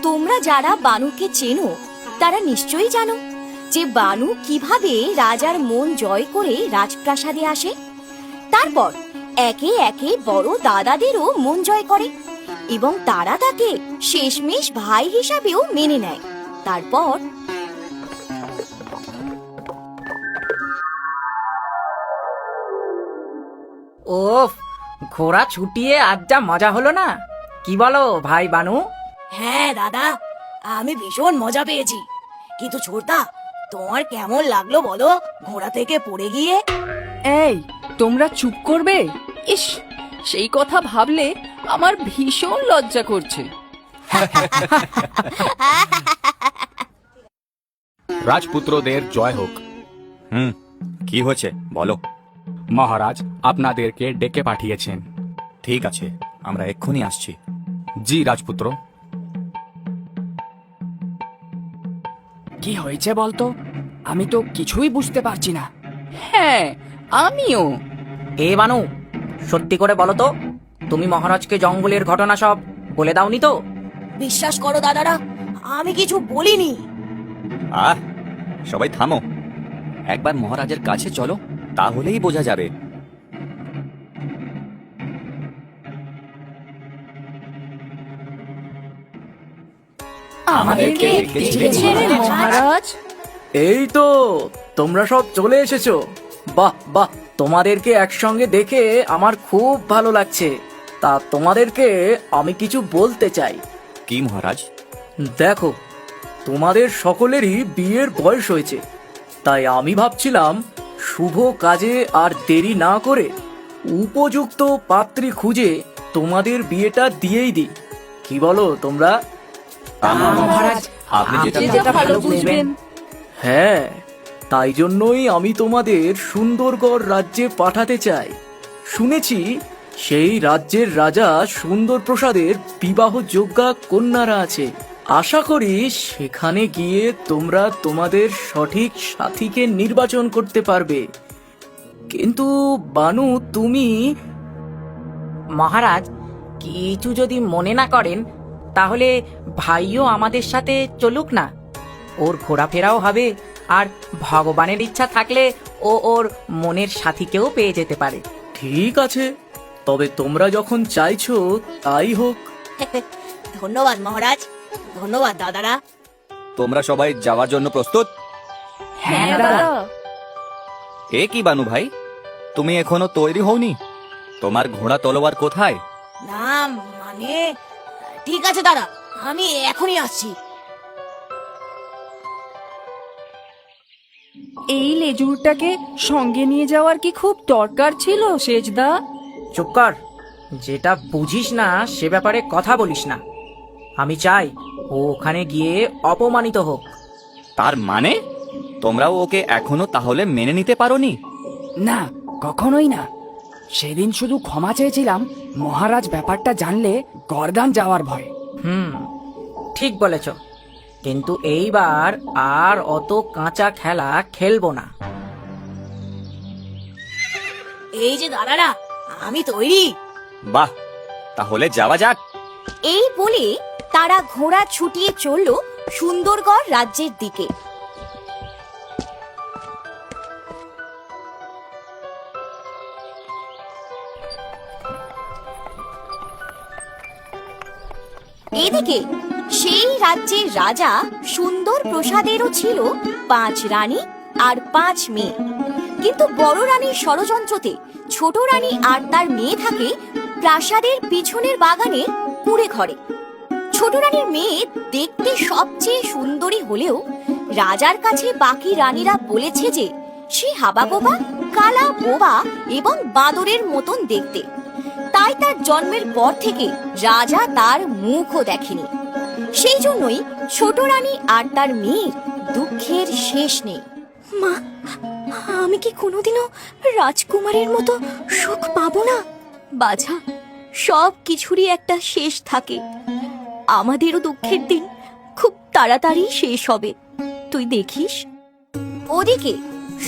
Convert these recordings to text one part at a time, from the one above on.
তোমরা যারা বানুকে চেনো তারা নিশ্চয়ই জানো যে বানু কিভাবে রাজার মন জয় করে রাজপ্রাসাদে আসে, তারপর একে একে বড় দাদাদেরও মন জয় করে এবং তারা তাকে শেষমেশ ভাই হিসাবেও মেনে নেয়। তারপর ওফ, ঘোড়া ছুটিয়ে আজ যা মজা হলো না, কি বলো ভাই বানু? হ্যাঁ দাদা, আমি ভীষণ মজা পেয়েছি। কিন্তু ছোটদা, তোমার কেমন লাগলো বলো ঘোড়া থেকে পড়ে গিয়ে? এই, তোমরা চুপ করবে? ইস, সেই কথা ভাবলে আমার ভীষণ লজ্জা করছে। রাজপুত্রদের জয় হোক। কি হয়েছে বলো। মহারাজ আপনাদেরকে ডেকে পাঠিয়েছেন। ঠিক আছে, আমরা এক্ষুনি আসছি। জি রাজপুত্র। কি হয়েছে বলতো? আমি তো কিছুই বুঝতে পারছি না। হ্যাঁ, আমিও। এ বানু, সত্যি করে বলো তো, তুমি মহারাজকে জঙ্গলের ঘটনা সব বলে দাওনি তো? বিশ্বাস করো দাদারা, আমি কিছু বলিনি। সবাই থামো, একবার মহারাজের কাছে চলো, তাহলেই বোঝা যাবে। আমাদেরকে ডেকেছিলেন মহারাজ? এই তো তোমরা সব চলে এসেছো। বাহ বাহ, তোমাদেরকে একসঙ্গে দেখে আমার খুব ভালো লাগছে। তা তোমাদেরকে আমি কিছু বলতে চাই। কি মহারাজ? দেখো, তোমাদের সকলেরই বিয়ের বয়স হয়েছে, তাই আমি ভাবছিলাম শুভ কাজে আর দেরি না করে উপযুক্ত পাত্রী খুঁজে তোমাদের বিয়েটা দিয়েই দিই। কি বলো তোমরা? মহারাজ, আপনি আপনি যেটা ভালো বুঝবেন। হ্যাঁ, তাই জন্যই আমি তোমাদের সুন্দরগড় রাজ্যে পাঠাতে চাই। শুনেছি সেই রাজ্যের রাজা সুন্দর প্রসাদের বিবাহযোগ্যা কন্যারা আছে। আশা করি সেখানে গিয়ে তোমরা তোমাদের সঠিক সাথীকে নির্বাচন করতে পারবে। কিন্তু বানু, তুমি... মহারাজ, কিছু যদি মনে না করেন তাহলে ভাইও আমাদের সাথে চলুক না। ওর ঘোরাফেরাও হবে, আর ভগবানের ইচ্ছা থাকলে ও ওর মনের সাথীকেও পেয়ে যেতে পারে। ঠিক আছে, তবে তোমরা যখন চাইছো তাই হোক। ধন্যবাদ মহারাজ, ধন্যবাদ দাদারা। তোমরা সবাই যাওয়ার জন্য প্রস্তুত? হ্যাঁ দাদা। এ কি বানু ভাই, তুমি এখনো তৈরি হওনি? তোমার ঘোড়া তলোয়ার কোথায়? না মানে, ঠিক আছে দাদা, আমি এখনই আসছি। এই লেজুরটাকে সঙ্গে নিয়ে যাওয়ার কি খুব দরকার ছিল সেজদা? চুপ কর, যেটা বুঝিস না সে ব্যাপারে কথা বলিস না। আমি চাই ও ওখানে গিয়ে অপমানিত হোক। তার মানে তোমরাও ওকে এখনো তাহলে মেনে নিতে পারোনি? না, কখনোই না। সেদিন শুধু ক্ষমা চেয়েছিলাম মহারাজ ব্যাপারটা জানলে গর্দান যাওয়ার ভয়। ঠিক বলেছ, কিন্তু এইবার আর অত কাঁচা খেলা খেলবো না। এই যে দাদারা, আমি তৈরি। বাহ, তাহলে যাওয়া যাক। এই বলে তারা ঘোড়া ছুটিয়ে চলল সুন্দরগড় রাজ্যের দিকে। এদিকে সেই রাজ্যের রাজা সুন্দর প্রসাদেরও ছিল 5 রানী আর 5 মেয়ে। কিন্তু বড় রানীর ষড়যন্ত্রতে ছোট রানী আর তার মেয়ে থাকে প্রাসাদের পিছনের বাগানে কুঁড়ে ঘরে। ছোট রানীর মেয়ে দেখতে সবচেয়ে সুন্দরী হলেও রাজার কাছে বাকি রানীরা বলেছে যে সে হাবাগোবা, কালা বোবা এবং বাঁদরের মতন দেখতে। তাই তার জন্মের পর থেকে রাজা তার মুখও দেখেনি। সেই জন্যই ছোট রানী আর তার মেয়ের দুঃখের শেষ নেই। মা, আমি কি কোনোদিনও রাজকুমারের মতো সুখ পাবো না? বাছা, সব কিছুরই একটা শেষ থাকে। আমাদেরও দুঃখের দিন খুব তাড়াতাড়ি শেষ হবে, তুই দেখিস। ওদিকে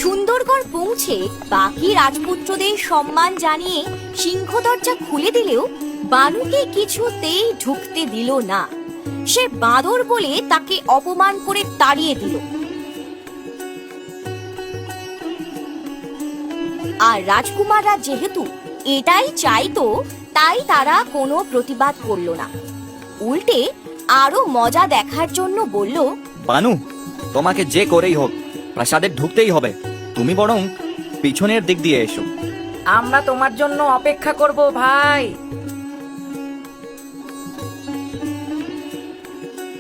সুন্দরগড় পৌঁছে বাকি রাজপুত্রদের সম্মান জানিয়ে সিংহ দরজা খুলে দিলেও বানুকে কিছুতেই ঢুকতে দিল না। সে বাঁদর বলে তাকে অপমান করে তাড়িয়ে দিল। আর রাজকুমাররা যেহেতু এটাই চাইতো, তাই তারা কোনো প্রতিবাদ করলো না। উল্টে আরো মজা দেখার জন্য বলল, বানু, তোমাকে যে করেই হোক প্রাসাদে ঢুকতেই হবে। তুমি বরং পিছনের দিক দিয়ে এসো। আমরা তোমার জন্য অপেক্ষা করব ভাই।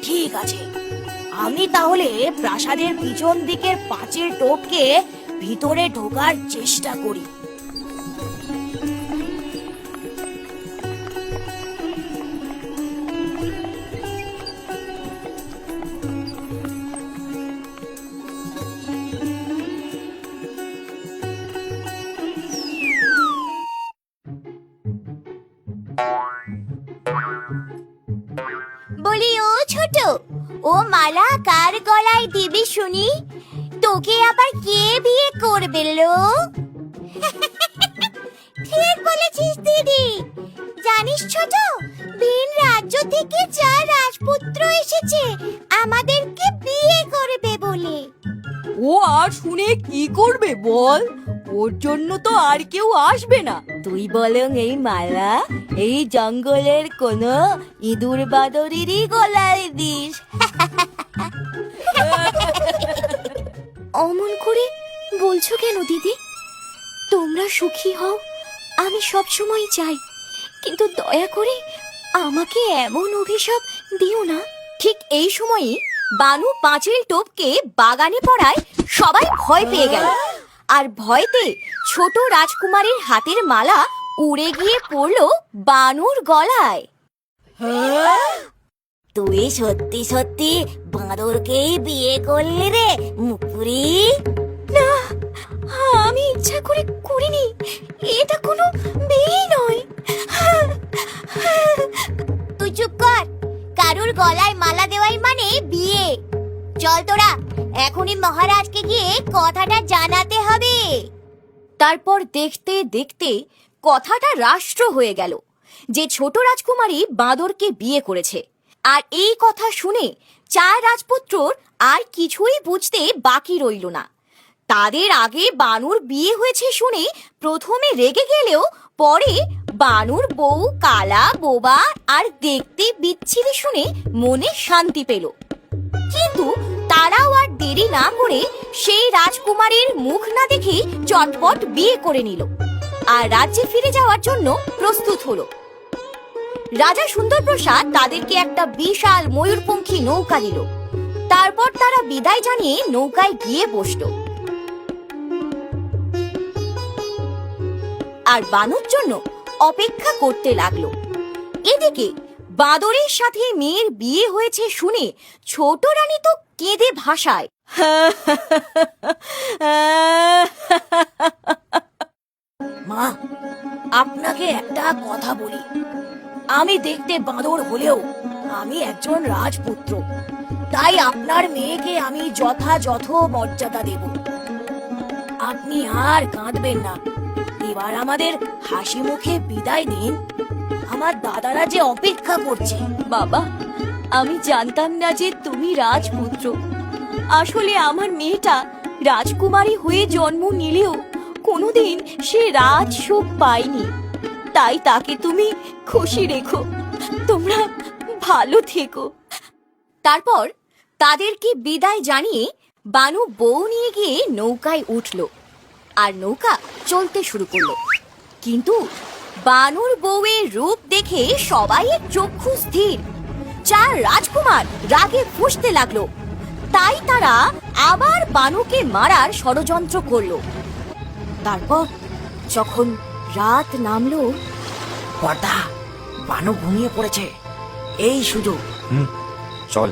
ঠিক আছে, আমি তাহলে প্রাসাদের পিছন দিকের পাঁচিল টপকে ভিতরে ঢোকার চেষ্টা করি। বলি, ও ছোট, ও মালা কার গলায় দিবি শুনি? তোকে আবার কে বিয়ে করবে লো? ঠিক বলেছিস দিদি। জানিস ছোট, ভিন রাজ্য থেকে 4 রাজপুত্র এসেছে আমাদেরকে বিয়ে করবে বলে। ও আর শুনে কি করবে বল? ওর জন্য তো আর কেউ আসবে না। তুই বরং এই মালা এই জঙ্গলের কোনো ইঁদুর বাদরেরই গলায় দিস। অমন করে বলছো কেন দিদি? তোমরা সুখী হও, আমি সব সময় চাই, কিন্তু দয়া করে আমাকে এমন অভিশাপ দিও না। ঠিক এই সময়ই বানু পাঁচিল টপকে বাগানে পড়ায় সবাই ভয় পেয়ে গেল। আর ভয়তে ছোট রাজকুমারীর হাতের মালা উড়ে গিয়ে পড়লো বানুর গলায়। তুই সত্যি সত্যি বাঁদরকেই বিয়ে করলি রে মুকুরি? না, আমি ইচ্ছা করে করিনি। এটা কোনো বিয়ে নয়। তুই চুপ কর। কারুর গলায় মালা দেওয়াই মানে বিয়ে। চল তোরা এখনই মহারাজকে গিয়ে কথাটা জানাতে হবে। তারপর দেখতে দেখতে কথাটা রাষ্ট্র হয়ে গেল যে ছোট রাজকুমারী বাঁদরকে বিয়ে করেছে। আর এই কথা শুনে 4 রাজপুত্রর আর কিছুই বুঝতে বাকি রইল না। তাদের আগে বানুর বিয়ে হয়েছে শুনে প্রথমে রেগে গেলেও পরে বানুর বউ কালা বোবা আর দেখতে বিচ্ছিরি শুনে মনে শান্তি পেল। কিন্তু তারাও আর দেরি না করে সেই রাজকুমারীর মুখ না দেখে চটপট বিয়ে করে নিল আর রাজ্যে ফিরে যাওয়ার জন্য প্রস্তুত হলো। রাজা সুন্দরপ্রসাদ তাদেরকে একটা বিশাল ময়ূরপঙ্খী নৌকা দিল। তারপর তারা বিদায় জানিয়ে নৌকায় গিয়ে বসলো আর বানুর জন্য অপেক্ষা করতে লাগলো। এদিকে বাঁদরের সাথে মেয়ের বিয়ে হয়েছে শুনে ছোট রানী তো কেঁদে ভাসায়। মা, আপনাকে একটা কথা বলি। আমি দেখতে বাঁদর হলেও আমি একজন রাজপুত্র, তাই আপনার মেয়েকে আমি যথাযথ মর্যাদা দেব। আপনি আর কাঁদবেন না, এবার আমাদের হাসি মুখে বিদায় দিন। আমার দাদারা যে অপেক্ষা করছে। বাবা, আমি জানতাম না যে তুমি রাজপুত্র। আসলে আমার মেয়েটা রাজকুমারী হয়ে জন্ম নিলেও কোনোদিন সে রাজ সুখ পায়নি, তাই তাকে তুমি খুশি রেখো। তোমরা ভালো থেকো। তারপর তাদেরকে বিদায় জানিয়ে বানু বউ নিয়ে গিয়ে নৌকায় উঠল আর নৌকা চলতে শুরু করলো। কিন্তু বানুর বউয়ের রূপ দেখে সবাই চক্ষু স্থির। 4 রাজকুমার রাগে ফুঁসতে লাগলো, তাই তারা আবার বানুকে মারার ষড়যন্ত্র করলো। তারপর যখন রাত নামলো, বর্দা, বানু ঘুমিয়ে পড়েছে, এই সুযোগ। চল।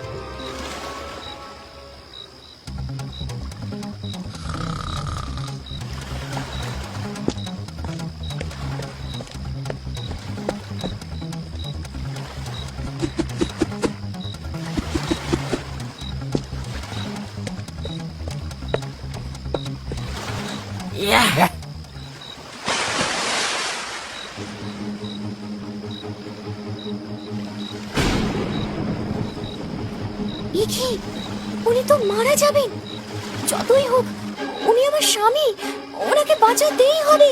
ইয়াহ! এ কি, উনি তো মারা যাবেন। যতই হোক উনি আমার স্বামী, ওনাকে বাঁচাতেই হবে।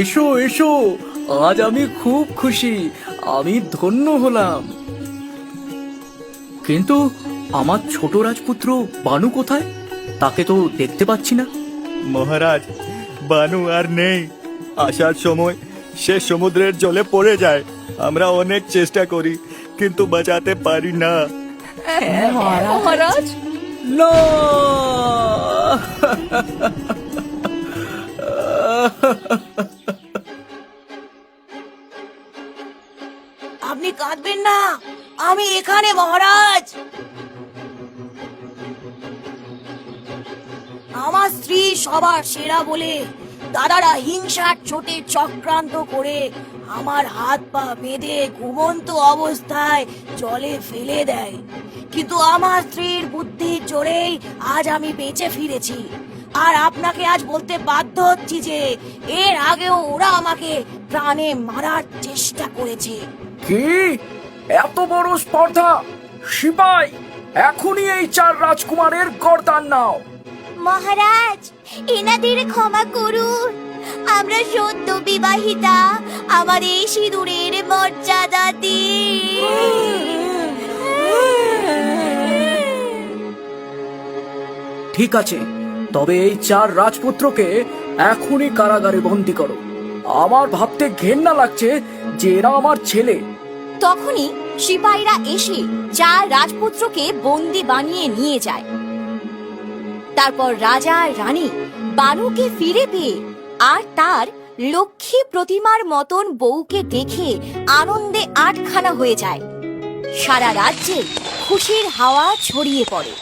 এসো এসো, আজ আমি খুব খুশি, আমি ধন্য হলাম। কিন্তু আমার ছোট রাজপুত্র বানু কোথায়? তাকে তো দেখতে পাচ্ছি না। মহারাজ, বানু আর নেই। আসার সময় সে সমুদ্রের জলে পড়ে যায়। আমরা অনেক চেষ্টা করি, কিন্তু বাঁচাতে পারি না। মহারাজ, না! আপনি কাঁদবেন না, আমি এখানে মহারাজ। আমার স্ত্রী সবার সেরা বলে দাদারা হিংসার চোটে চক্রান্ত করে আমার হাত পা বেঁধে ঘুমন্ত অবস্থায় জলে ফেলে দেয়। কিন্তু আমার স্ত্রীর বুদ্ধির জোরেই আজ আমি বেঁচে ফিরেছি। আর আপনাকে আজ বলতে বাধ্য হচ্ছি যে এর আগেও ওরা আমাকে প্রাণে মারার চেষ্টা করেছে। কি এত বড় স্পর্ধা! সিপাই, এখনই এই 4 রাজকুমারের গর্দান নাও। মহারাজ, এনাদের ক্ষমা করুন। আমরা সদ্য বিবাহিতা, আমার এই সিঁদুরের মর্যাদা দিন। ঠিক আছে, তবে এই 4 রাজপুত্রকে এখনই কারাগারে বন্দী করো। আমার ভাবতে ঘেন্না লাগছে যে এরা আমার ছেলে। তখনই সিপাহীরা এসে 4 রাজপুত্রকে বন্দি বানিয়ে নিয়ে যায়। তারপর রাজা আর রানী বানুকে ফিরে পেয়ে আর তার লক্ষ্মী প্রতিমার মতন বউকে দেখে আনন্দে আটখানা হয়ে যায়। সারা রাজ্যে খুশির হাওয়া ছড়িয়ে পড়ে।